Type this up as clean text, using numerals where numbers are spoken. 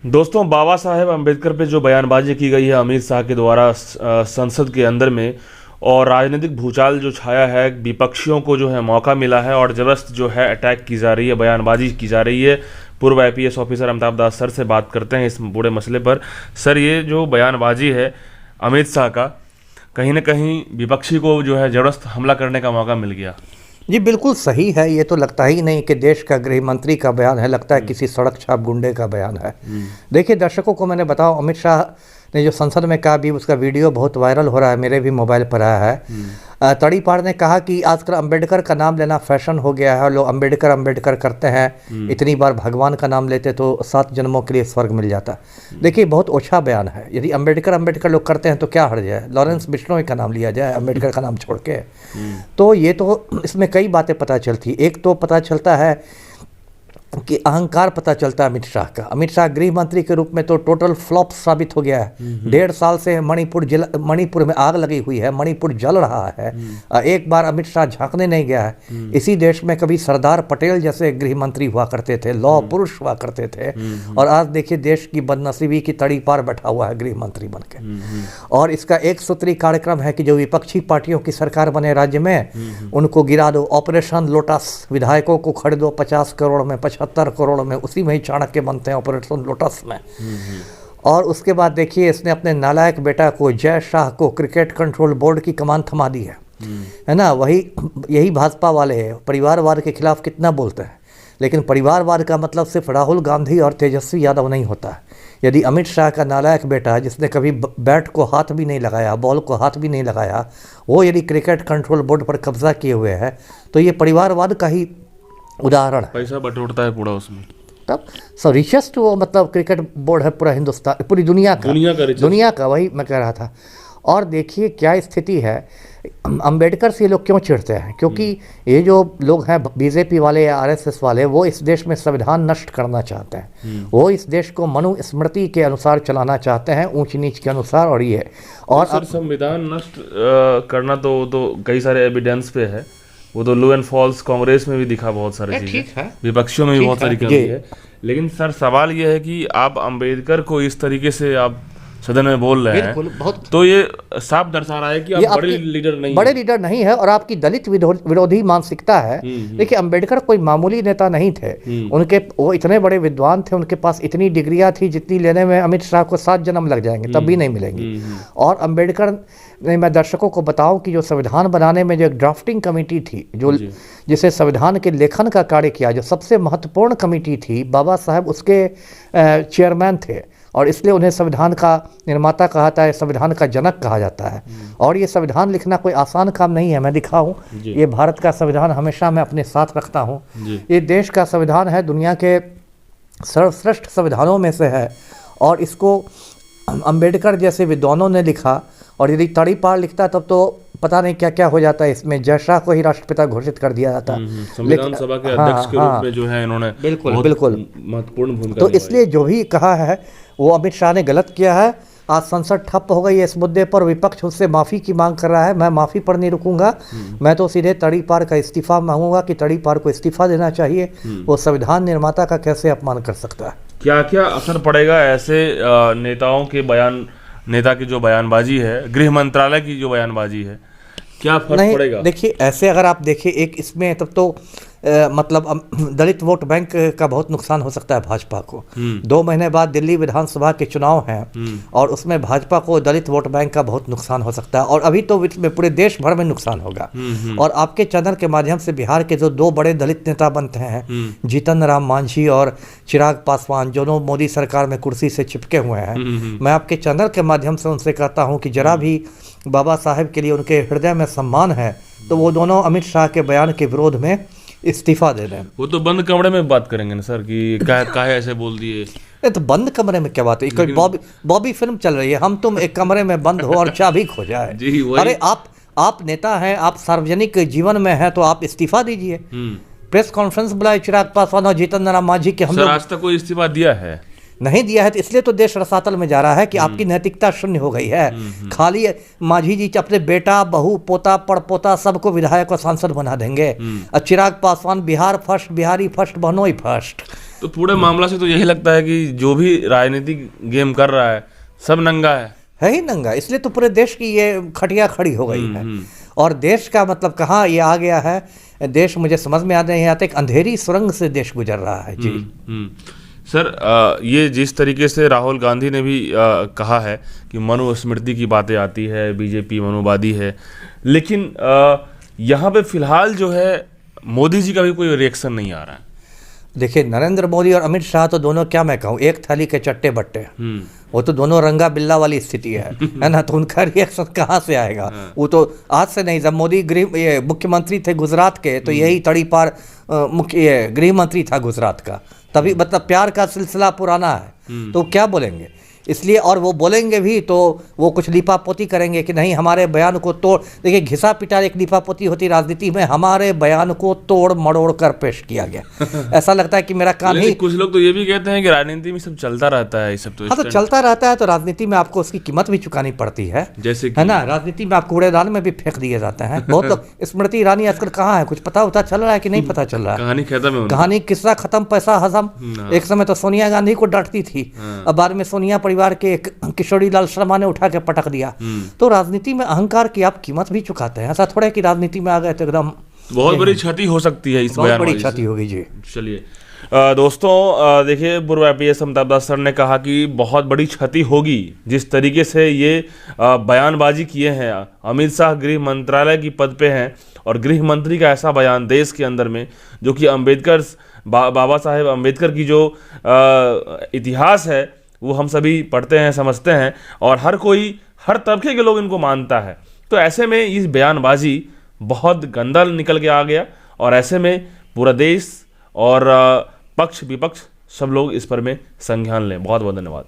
दोस्तों, बाबा साहेब अम्बेडकर पे जो बयानबाजी की गई है अमित शाह के द्वारा संसद के अंदर में, और राजनीतिक भूचाल जो छाया है, विपक्षियों को जो है मौका मिला है और जबरदस्त जो है अटैक की जा रही है, बयानबाजी की जा रही है। पूर्व आईपीएस ऑफिसर अमिताभ दास सर से बात करते हैं इस पूरे मसले पर। सर, ये जो बयानबाजी है अमित शाह का, कहीं ना कहीं विपक्षी को जो है जबरदस्त हमला करने का मौका मिल गया। जी बिल्कुल सही है। ये तो लगता ही नहीं कि देश का गृह मंत्री का बयान है, लगता है किसी सड़क छाप गुंडे का बयान है। देखिए दर्शकों को मैंने बताऊं, अमित शाह ने जो संसद में कहा, भी उसका वीडियो बहुत वायरल हो रहा है, मेरे भी मोबाइल पर आया है। तड़ीपार ने कहा कि आजकल अम्बेडकर का नाम लेना फैशन हो गया है, लोग अम्बेडकर अम्बेडकर करते हैं, इतनी बार भगवान का नाम लेते तो 7 जन्मों के लिए स्वर्ग मिल जाता। देखिए बहुत ओछा बयान है। यदि अम्बेडकर अम्बेडकर लोग करते हैं तो क्या हर्ज है, लॉरेंस बिश्नोई का नाम लिया जाए अम्बेडकर का नाम छोड़ के। तो ये तो इसमें कई बातें पता चलती। एक तो पता चलता है कि अहंकार पता चलता है अमित शाह का। अमित शाह गृह मंत्री के रूप में तो टोटल फ्लॉप साबित हो गया है। 1.5 साल से मणिपुर में आग लगी हुई है, मणिपुर जल रहा है, एक बार अमित शाह झांकने नहीं गया है। इसी देश में कभी सरदार पटेल जैसे गृह मंत्री हुआ करते थे, लौह पुरुष हुआ करते थे, और आज देखिए देश की बदनसीबी की तड़ी पार बैठा हुआ है गृह मंत्री बन के। और इसका एक सूत्री कार्यक्रम है कि जो विपक्षी पार्टियों की सरकार बने राज्य में, उनको गिरा दो। ऑपरेशन लोटस, विधायकों को खरीदो 50 करोड़ में, 75 करोड़ में, उसी में ही चाणक्य बनते हैं ऑपरेशन लोटस में। और उसके बाद देखिए इसने अपने नालायक बेटा को, जय शाह को, क्रिकेट कंट्रोल बोर्ड की कमान थमा दी है ना। यही भाजपा वाले हैं, परिवारवाद के खिलाफ कितना बोलते हैं, लेकिन परिवारवाद का मतलब सिर्फ राहुल गांधी और तेजस्वी यादव नहीं होता है। यदि अमित शाह का नालायक बेटा, जिसने कभी बैट को हाथ भी नहीं लगाया, बॉल को हाथ भी नहीं लगाया, वो यदि क्रिकेट कंट्रोल बोर्ड पर कब्जा किए हुए है, तो ये परिवारवाद का ही उदाहरण है। पैसा बटोरता है पूरा उसमें। तब सो रिचेस्ट वो मतलब क्रिकेट बोर्ड है पूरा हिंदुस्तान, पूरी दुनिया का वही मैं कह रहा था। और देखिए क्या स्थिति है। अंबेडकर से ये लोग क्यों चिढ़ते हैं? क्योंकि ये जो लोग हैं बीजेपी वाले या आरएसएस वाले, वो इस देश में संविधान नष्ट करना चाहते हैं। वो इस देश को मनुस्मृति के अनुसार चलाना चाहते हैं, ऊंच नीच के अनुसार। और ये और सर, संविधान नष्ट करना तो कई सारे एविडेंस पे है। वो तो लो एंड फॉल्स कांग्रेस में भी दिखा बहुत सारी चीजें, विपक्षियों में भी बहुत सारी कमी है। लेकिन सर सवाल ये है कि आप अंबेडकर को इस तरीके से आप सदन में बोल रहे हैं, तो ये साफ दर्शा रहा है कि आप बड़े लीडर नहीं है और आपकी दलित विरोधी मानसिकता है। देखिए अंबेडकर कोई मामूली नेता नहीं थे, वो इतने बड़े विद्वान थे, उनके पास इतनी डिग्रियां थी जितनी लेने में अमित शाह को 7 जन्म लग जाएंगे, तब भी नहीं मिलेंगी। और अंबेडकर ने, मैं दर्शकों को बताऊं कि जो संविधान बनाने में जो एक ड्राफ्टिंग कमेटी थी, जो जिसे संविधान के लेखन का कार्य किया, जो सबसे महत्वपूर्ण कमेटी थी, बाबा साहब उसके चेयरमैन थे, और इसलिए उन्हें संविधान का निर्माता कहा जाता है, संविधान का जनक कहा जाता है। और ये संविधान लिखना कोई आसान काम नहीं है। मैं दिखाऊं, ये भारत का संविधान हमेशा मैं अपने साथ रखता हूं। ये देश का संविधान है, दुनिया के सर्वश्रेष्ठ संविधानों में से है, और इसको अंबेडकर जैसे विद्वानों ने लिखा। और यदि तड़ीपार लिखता तब तो पता नहीं क्या क्या हो जाता है। इसमें जय शाह को ही राष्ट्रपिता घोषित कर दिया जाता। संविधान सभा के अध्यक्ष के रूप में जो है इन्होंने बिल्कुल महत्वपूर्ण भूमिका। तो इसलिए जो भी कहा है वो अमित शाह ने गलत किया है। आज संसद ठप हो गई है इस मुद्दे पर, विपक्ष उससे माफ़ी की मांग कर रहा है। मैं माफ़ी पर नहीं रुकूंगा, मैं तो सीधे तड़ीपार का इस्तीफा मांगूंगा कि तड़ीपार को इस्तीफा देना चाहिए। वो संविधान निर्माता का कैसे अपमान कर सकता है? क्या क्या असर पड़ेगा ऐसे नेताओं के नेता की जो बयानबाजी है, गृह मंत्रालय की जो बयानबाजी है, क्या फर्क पड़ेगा? देखिए ऐसे अगर आप देखिए, एक इसमें तब तो मतलब दलित वोट बैंक का बहुत नुकसान हो सकता है भाजपा को। 2 महीने बाद दिल्ली विधानसभा के चुनाव हैं, और उसमें भाजपा को दलित वोट बैंक का बहुत नुकसान हो सकता है। और अभी तो इसमें पूरे देश भर में नुकसान होगा। और आपके चैनल के माध्यम से बिहार के जो 2 बड़े दलित नेता बनते हैं, जीतन राम मांझी और चिराग पासवान, दोनों मोदी सरकार में कुर्सी से चिपके हुए हैं, मैं आपके चैनल के माध्यम से उनसे कहता हूँ कि जरा भी बाबा साहेब के लिए उनके हृदय में सम्मान है, तो वो दोनों अमित शाह के बयान के विरोध में इस्तीफा दे रहे हैं। वो तो बंद कमरे में बात करेंगे ना सर, कि काहे ऐसे बोल दिए। तो बंद कमरे में क्या बात है? कोई बॉबी फिल्म चल रही है, हम तुम एक कमरे में बंद हो और चाबी खो जाए। अरे आप नेता हैं, आप सार्वजनिक जीवन में हैं, तो आप इस्तीफा दीजिए। प्रेस कॉन्फ्रेंस बुलाए चिराग पासवान और जीतन राम मांझी के। हम लोग आज तक कोई इस्तीफा दिया है नहीं दिया है, तो इसलिए तो देश रसातल में जा रहा है कि आपकी नैतिकता शून्य हो गई है। खाली मांझी जी अपने बेटा, बहू, पोता, पड़पोता सबको विधायक और सांसद बना देंगे। चिराग पासवान बिहार फर्स्ट, बिहारी फर्स्ट, बहनोई फर्स्ट। तो पूरे मामला से तो यही लगता है कि जो भी राजनीतिक गेम कर रहा है सब नंगा है ही नंगा, इसलिए तो पूरे देश की ये खटिया खड़ी हो गई है। और देश का मतलब कहाँ ये आ गया है, देश मुझे समझ में आ नहीं आता, एक अंधेरी सुरंग से देश गुजर रहा है जी। सर, ये जिस तरीके से राहुल गांधी ने भी कहा है कि मनुस्मृति की बातें आती है, बीजेपी मनुवादी है, लेकिन यहाँ पे फिलहाल जो है मोदी जी का भी कोई रिएक्शन नहीं आ रहा है। देखिए, नरेंद्र मोदी और अमित शाह तो दोनों, क्या मैं कहूँ, एक थाली के चट्टे बट्टे। वो तो दोनों रंगा बिल्ला वाली स्थिति है ना, तो उनका रिएक्शन कहाँ से आएगा? वो तो आज से नहीं, जब मोदी मुख्यमंत्री थे गुजरात के, तो यही तड़ीपार मुख्य गृह मंत्री था गुजरात का, तभी मतलब प्यार का सिलसिला पुराना है, तो क्या बोलेंगे? इसलिए, और वो बोलेंगे भी तो वो कुछ लिपापोती करेंगे कि नहीं हमारे बयान को तोड़, देखिए घिसा पिटा एक लिपापोती होती राजनीति में, हमारे बयान को तोड़ मड़ोड़ कर पेश किया गया। ऐसा लगता है कि मेरा काम ही, कुछ लोग तो ये भी कहते हैं कि राजनीति में सब चलता रहता है, ये सब तो हाँ, तो चलता रहता है, तो राजनीति में आपको उसकी कीमत भी चुकानी पड़ती है, जैसे है ना। राजनीति में आप कूड़ेदान में भी फेंक दिए जाते हैं बहुत लोग। स्मृति ईरानी आजकल कहाँ है, कुछ पता चल रहा है कि नहीं पता चल रहा है? कहानी खत्म है, कहानी किस्सा खत्म, पैसा हजम। एक समय तो सोनिया गांधी को डांटती थी, अब बाद में सोनिया परिवार के किशोरी लाल शर्मा ने उठा के पटक दिया। तो राजनीति में अहंकार की आप कीमत भी चुकाते हैं, ऐसा थोड़ा कि राजनीति में आ गए तो एकदम बहुत बड़ी क्षति हो सकती है, इस बहुत बड़ी क्षति होगी जी। चलिए दोस्तों, देखिए पूर्व IPS अमिताभ दास सर ने कहा कि बहुत बड़ी क्षति होगी, जिस तरीके से ये बयानबाजी किए हैं। अमित शाह गृह मंत्रालय की पद पे हैं और गृह मंत्री का ऐसा बयान देश के अंदर में, जो कि अम्बेडकर बाबा साहेब अम्बेडकर की जो इतिहास है वो हम सभी पढ़ते हैं, समझते हैं, और हर कोई, हर तबके के लोग इनको मानता है। तो ऐसे में इस बयानबाजी बहुत गंदा निकल के आ गया, और ऐसे में पूरा देश और पक्ष विपक्ष सब लोग इस पर में संज्ञान लें। बहुत बहुत धन्यवाद।